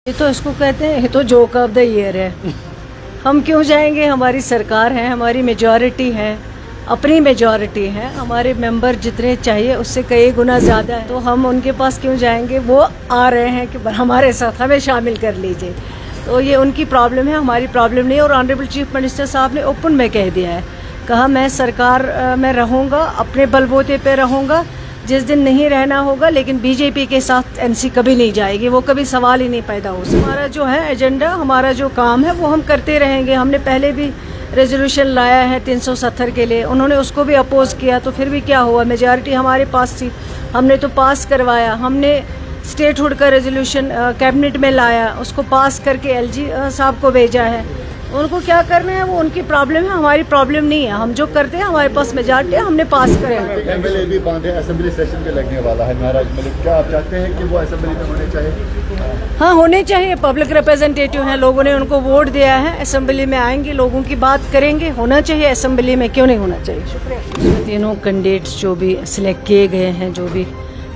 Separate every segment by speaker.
Speaker 1: ये तो इसको कहते हैं, ये तो जोक ऑफ द ईयर है। हम क्यों जाएंगे, हमारी सरकार है, हमारी मेजॉरिटी है, अपनी मेजॉरिटी है, हमारे मेंबर जितने चाहिए उससे कई गुना ज़्यादा है, तो हम उनके पास क्यों जाएंगे। वो आ रहे हैं कि हमारे साथ हमें शामिल कर लीजिए, तो ये उनकी प्रॉब्लम है, हमारी प्रॉब्लम नहीं। और ऑनरेबल चीफ मिनिस्टर साहब ने ओपन में कह दिया है, कहा मैं सरकार में रहूँगा, अपने बलबूते पे रहूँगा, जिस दिन नहीं रहना होगा, लेकिन बीजेपी के साथ एनसी कभी नहीं जाएगी, वो कभी सवाल ही नहीं पैदा हो सकता। हमारा जो है एजेंडा, हमारा जो काम है वो हम करते रहेंगे। हमने पहले भी रेजोल्यूशन लाया है 370 के लिए, उन्होंने उसको भी अपोज किया, तो फिर भी क्या हुआ, मेजॉरिटी हमारे पास थी, हमने तो पास करवाया। हमने स्टेटहुड का रेजोल्यूशन कैबिनेट में लाया, उसको पास करके एलजी साहब को भेजा है। उनको क्या करना है वो उनकी प्रॉब्लम है, हमारी प्रॉब्लम नहीं है। हम जो करते हैं, हमारे पास मेजॉरिटी है, हमने पास करें।
Speaker 2: एमएलए भी बांधे, असेंबली सेशन पे लगने वाला है महाराज मलिक, क्या आप चाहते हैं कि वो असेंबली में होने चाहिए?
Speaker 1: हाँ, होने चाहिए। पब्लिक रिप्रेजेंटेटिव हैं, लोगों ने उनको वोट दिया है, असेंबली में आएंगे, लोगों की बात करेंगे, होना चाहिए असेंबली में, क्यों नहीं होना चाहिए। शुक्रिया। तीनों कैंडिडेट्स जो भी सिलेक्ट किए गए हैं, जो भी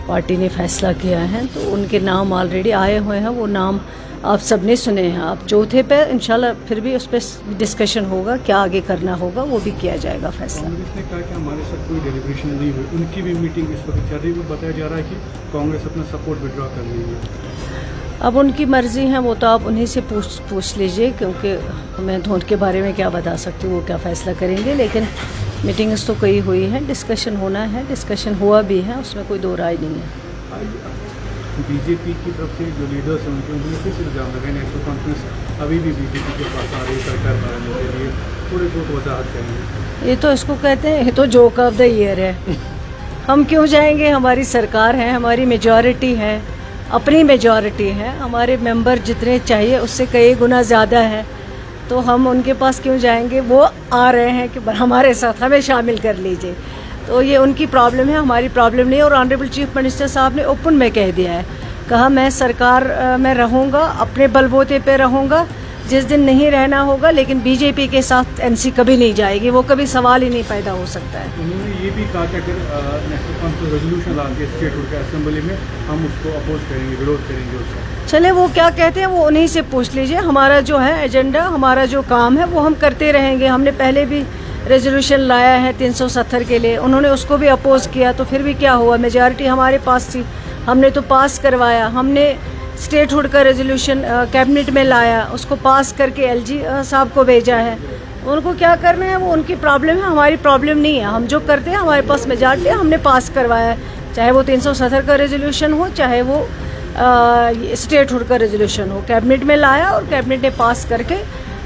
Speaker 1: पार्टी ने फैसला किया है, तो उनके नाम ऑलरेडी आए हुए हैं। वो नाम आप सबने सुने हैं। आप चौथे पे इंशाल्लाह फिर भी उस पर डिस्कशन होगा, क्या आगे करना होगा वो भी किया जाएगा फैसला।
Speaker 3: कांग्रेस ने कहा कि हमारे साथ कोई डेलिब्रेशन नहीं हुई, उनकी भी मीटिंग इस वक्त चल रही है, बताया जा रहा है कि कांग्रेस अपना सपोर्ट विड्रॉ कर रही है।
Speaker 1: अब उनकी मर्जी है, वो तो आप उन्हीं से पूछ लीजिए, क्योंकि मैं तो उनके बारे में क्या बता सकती हूँ, वो क्या फैसला करेंगे। लेकिन मीटिंग्स तो कई हुई हैं, डिस्कशन होना है, डिस्कशन हुआ भी है, उसमें कोई दो राय नहीं है।
Speaker 3: बीजेपी की तरफ से जो लीडर्स हैं उन्होंने फिर से इल्जाम लगाए, नेशनल कॉन्फ्रेंस अभी भी बीजेपी के पास आ रही है सरकार बनाने के लिए, थोड़ी बहुत वजाहत करेंगे।
Speaker 1: ये तो इसको कहते हैं, ये तो जोक ऑफ द ईयर है। हम क्यों जाएंगे, हमारी सरकार है, हमारी मेजॉरिटी है, अपनी मेजॉरिटी है, हमारे मेंबर जितने चाहिए उससे कई गुना ज़्यादा है, तो हम उनके पास क्यों जाएंगे। वो आ रहे हैं कि हमारे साथ हमें शामिल कर लीजिए, तो ये उनकी प्रॉब्लम है, हमारी प्रॉब्लम नहीं। और ऑनरेबल चीफ मिनिस्टर साहब ने ओपन में कह दिया है, कहा मैं सरकार में रहूँगा, अपने बलबूते पे रहूँगा, जिस दिन नहीं रहना होगा, लेकिन बीजेपी के साथ एनसी कभी नहीं जाएगी, वो कभी सवाल ही नहीं पैदा हो सकता है।
Speaker 3: उन्होंने ये भी कहा कि अगर नेशनल कॉन्फ्रेंस रेजोल्यूशन लाते हैं स्टेटहुड के असेंबली में, हम उसको अपोज करेंगे, विरोध करेंगे उसका।
Speaker 1: चले, वो क्या कहते हैं वो उन्हीं से पूछ लीजिए। हमारा जो है एजेंडा, हमारा जो काम है वो हम करते रहेंगे। हमने पहले भी रेजोल्यूशन लाया है 370 के लिए, उन्होंने उसको भी अपोज किया, तो फिर भी क्या हुआ, मेजॉरिटी हमारे पास थी, हमने तो पास करवाया। हमने स्टेटहुड का रेजोल्यूशन कैबिनेट में लाया, उसको पास करके एलजी साहब को भेजा है। उनको क्या करना है वो उनकी प्रॉब्लम है, हमारी प्रॉब्लम नहीं है। हम जो करते हैं, हमारे पास मेजॉरिटी है, हमने पास करवाया, चाहे वो 370 का रेजोल्यूशन हो, चाहे वो स्टेटहुड का रेजोल्यूशन हो, कैबिनेट में लाया और कैबिनेट ने पास करके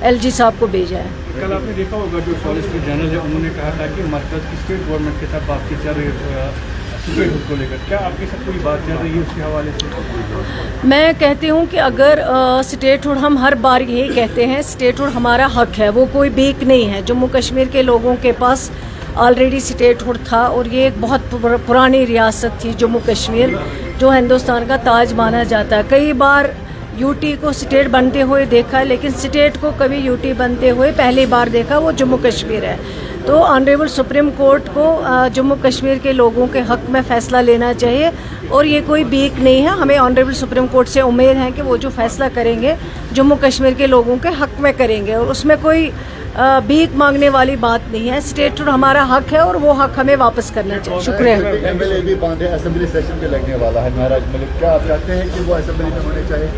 Speaker 1: एलजी साहब को भेजा है।
Speaker 3: कल आपने देखा होगा जो सॉलिसिटर जनरल है, उन्होंने कहा था कि मरकज की स्टेट गवर्नमेंट के साथ बातचीत चल रही है स्टेटहुड को लेकर, क्या आपके साथ कोई बात चल रही है उसके हवाले से?
Speaker 1: मैं कहती हूँ कि अगर स्टेटहुड, हम हर बार यही कहते हैं, स्टेटहुड हमारा हक है, वो कोई बीक नहीं है। जम्मू कश्मीर के लोगों के पास ऑलरेडी स्टेटहुड था, और ये एक बहुत पुरानी रियासत थी जम्मू कश्मीर, जो हिंदुस्तान का ताज माना जाता है। कई बार यूटी को स्टेट बनते हुए देखा है, लेकिन स्टेट को कभी यूटी बनते हुए पहली बार देखा वो जम्मू कश्मीर है। तो ऑनरेबल सुप्रीम कोर्ट को जम्मू कश्मीर के लोगों के हक में फ़ैसला लेना चाहिए, और ये कोई बीक नहीं है। हमें ऑनरेबल सुप्रीम कोर्ट से उम्मीद है कि वो जो फैसला करेंगे जम्मू कश्मीर के लोगों के हक में करेंगे, और उसमें कोई भीख मांगने वाली बात नहीं है। स्टेटहुड हमारा हक है, और वो हक हमें वापस करना चाहिए। शुक्रिया।
Speaker 2: एमएलए भी बांधे, असेंबली सेशन पे लगने वाला है महाराज मलिक, क्या आप चाहते हैं कि वो असेंबली में होने चाहिए?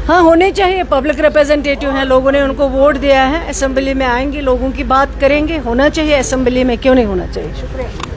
Speaker 1: हाँ, होने चाहिए। पब्लिक रिप्रेजेंटेटिव हैं, लोगों ने उनको वोट दिया है, असेंबली में आएंगे, लोगों की बात करेंगे, होना चाहिए असेंबली में, क्यों नहीं होना चाहिए। शुक्रिया।